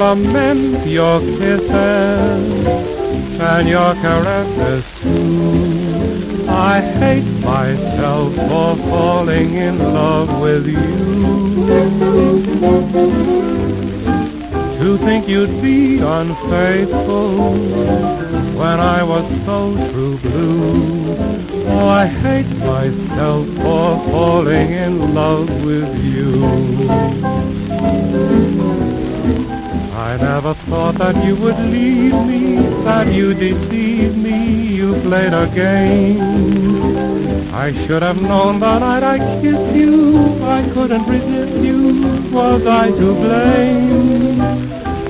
never meant your kisses and your caresses too. I hate myself for falling in love with you. To think you'd be unfaithful when I was so true blue. Oh, I hate myself for falling in love with you. I never thought that you would leave me, that you deceived me, you played a game. I should have known the night I kissed you, I couldn't resist you, was I to blame?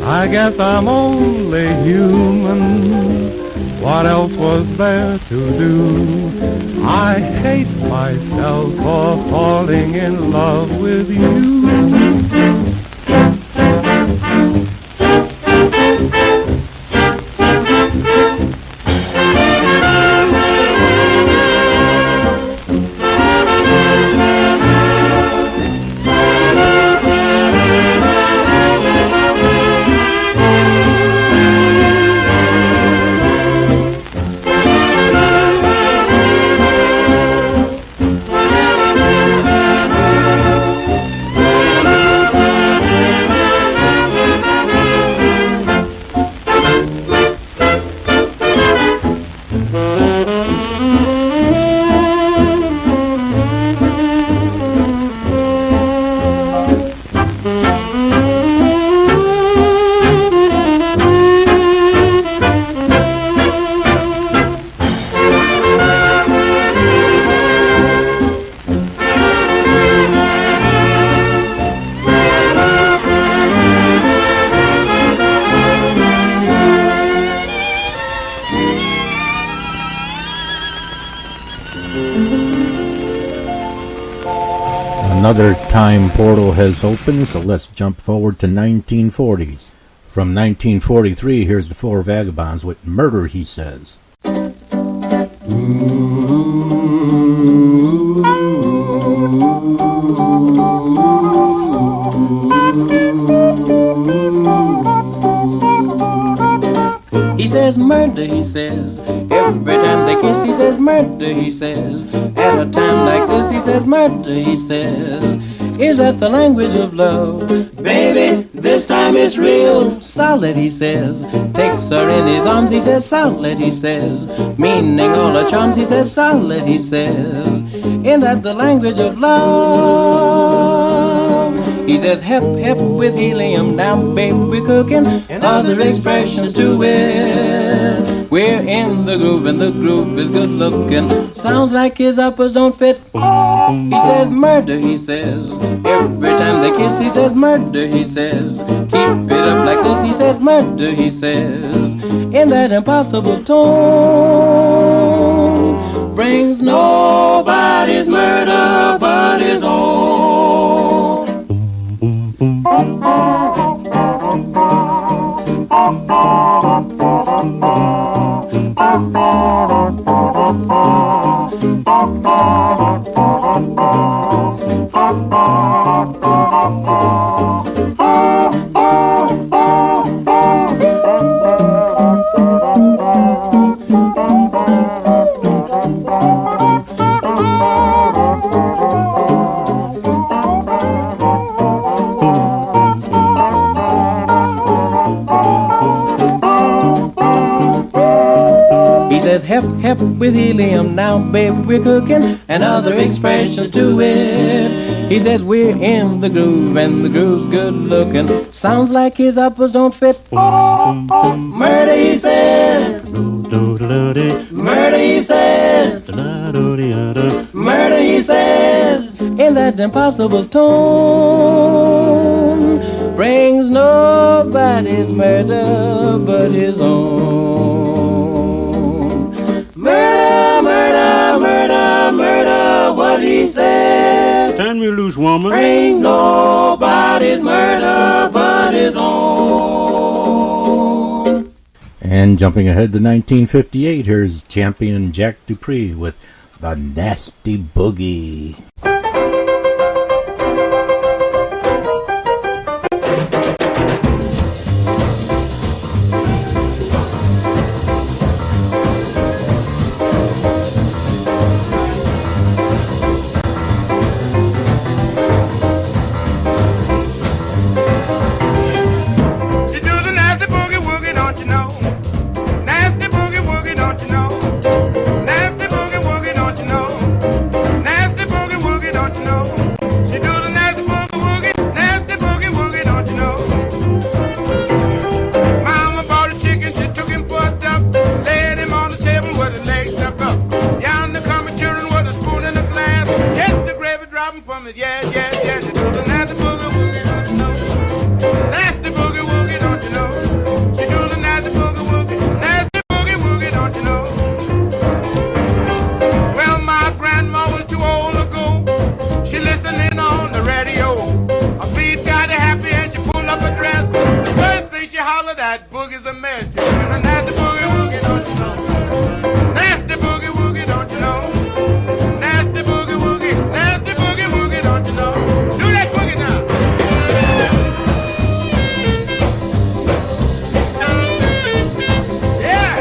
I guess I'm only human, what else was there to do? I hate myself for falling in love with you. Another time portal has opened, so let's jump forward to 1940s. From 1943, here's the Four Vagabonds with Murder, He Says. He says murder, he says. Every time they kiss, he says murder, he says. At a time like this, he says murder, he says. Is that the language of love? Baby, this time it's real solid, he says. Takes her in his arms, he says solid, he says. Meaning all her charms, he says solid, he says. Isn't that the language of love? He says hep, hep with helium. Now, babe, we're cooking, and other expressions to it. We're in the groove, and the groove is good looking. Sounds like his uppers don't fit. He says murder, he says. Every time they kiss, he says murder, he says. Keep it up like this, he says murder, he says. In that impossible tone, brings nobody's murder but his own. Hep, hep with helium. Now, babe, we're cooking, and other expressions to it. He says we're in the groove, and the groove's good looking. Sounds like his uppers don't fit. Murder, he says. Murder, he says. Murder, he says. In that impossible tone, brings nobody's murder but his own. Murder, murder, murder, murder, what he says. Turn me loose, woman. Brings nobody's murder but his own. And jumping ahead to 1958, here's champion Jack Dupree with The Nasty Boogie. West. You did a nasty boogie woogie, don't you know? Nasty boogie woogie, don't you know? Nasty boogie woogie, don't you know? Do that boogie now. Yeah.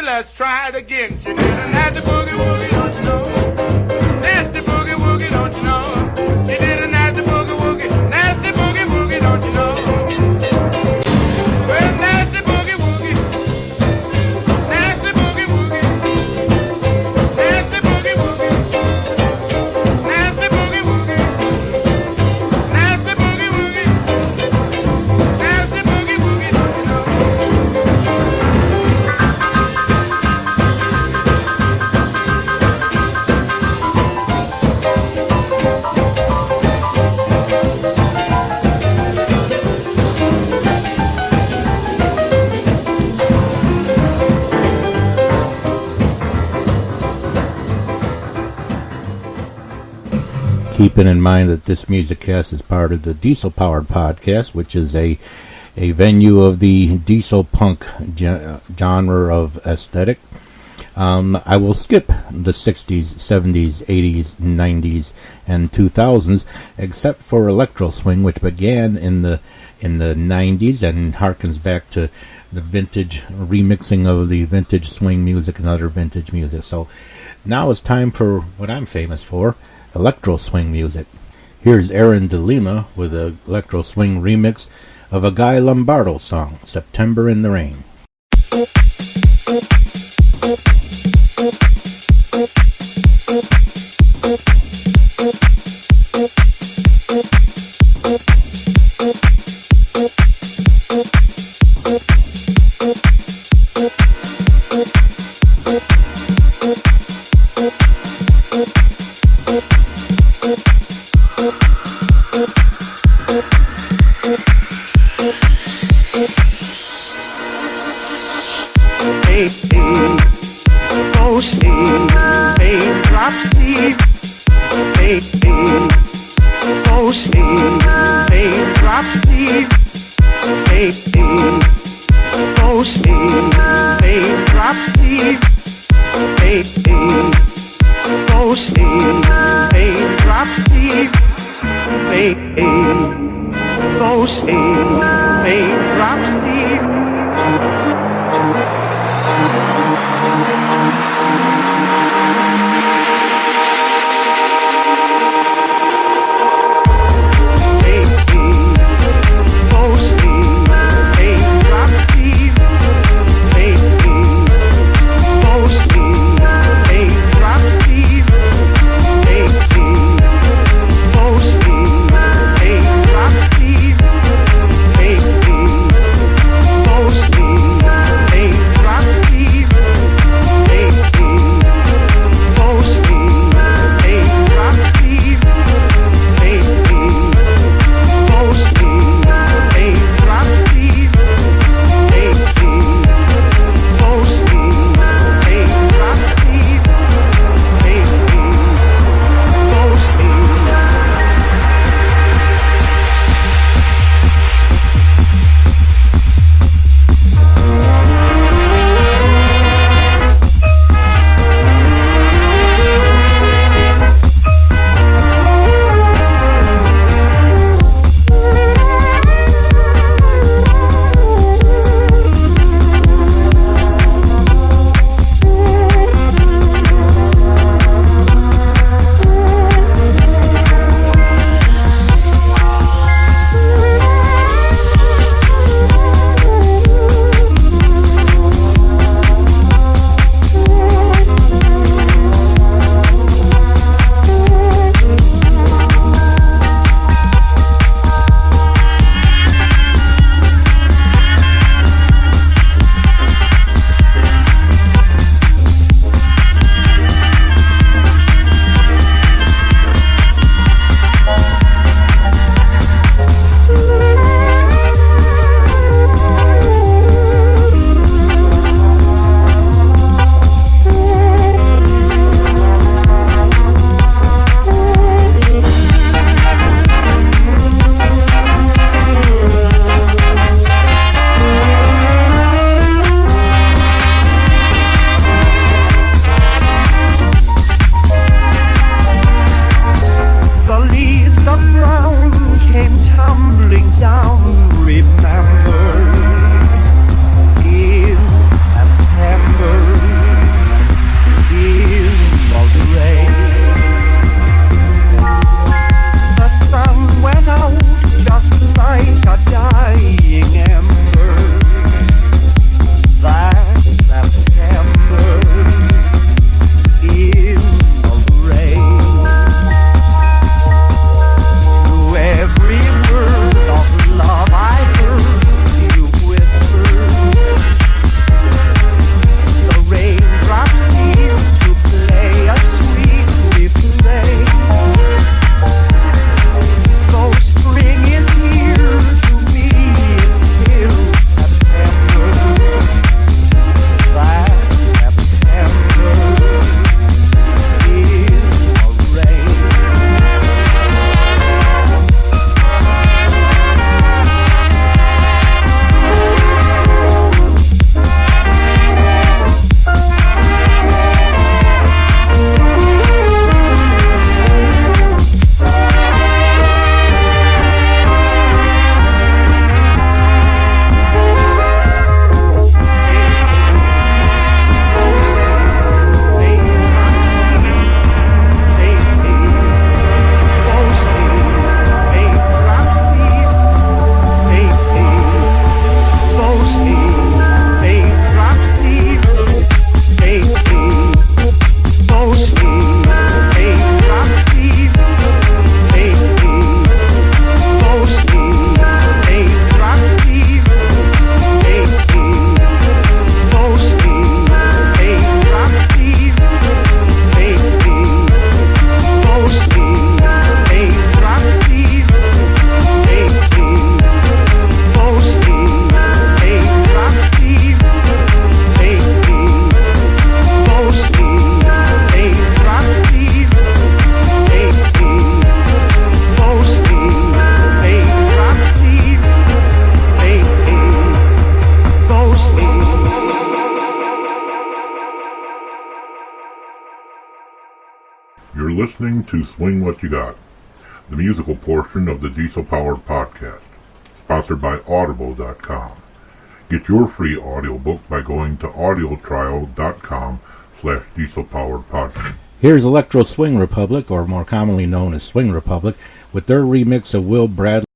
Let's try it again. She did a nasty boogie woogie, don't you know? Nasty boogie woogie, don't you know? She did a nasty boogie woogie, don't you know? Well, nasty boogie woogie, nasty boogie woogie, nasty boogie woogie, nasty boogie woogie, nasty boogie woogie, nasty boogie woogie, don't you know? Keeping in mind that this Musiccast is part of the Diesel Powered Podcast, which is a venue of the diesel punk genre of aesthetic. I will skip the 60s, 70s, 80s, 90s, and 2000s, except for Electro Swing, which began in the 90s and harkens back to the vintage remixing of the vintage swing music and other vintage music. So now it's time for what I'm famous for, Electro Swing music. Here's Aaron DeLima with an Electro Swing remix of a Guy Lombardo song, September in the Rain. listening to Swing What You Got, the musical portion of the Diesel Powered Podcast, sponsored by Audible.com. Get your free audiobook by going to audiotrial.com/Diesel Powered Podcast. Here's Electro Swing Republic, or more commonly known as Swing Republic, with their remix of Will Bradley.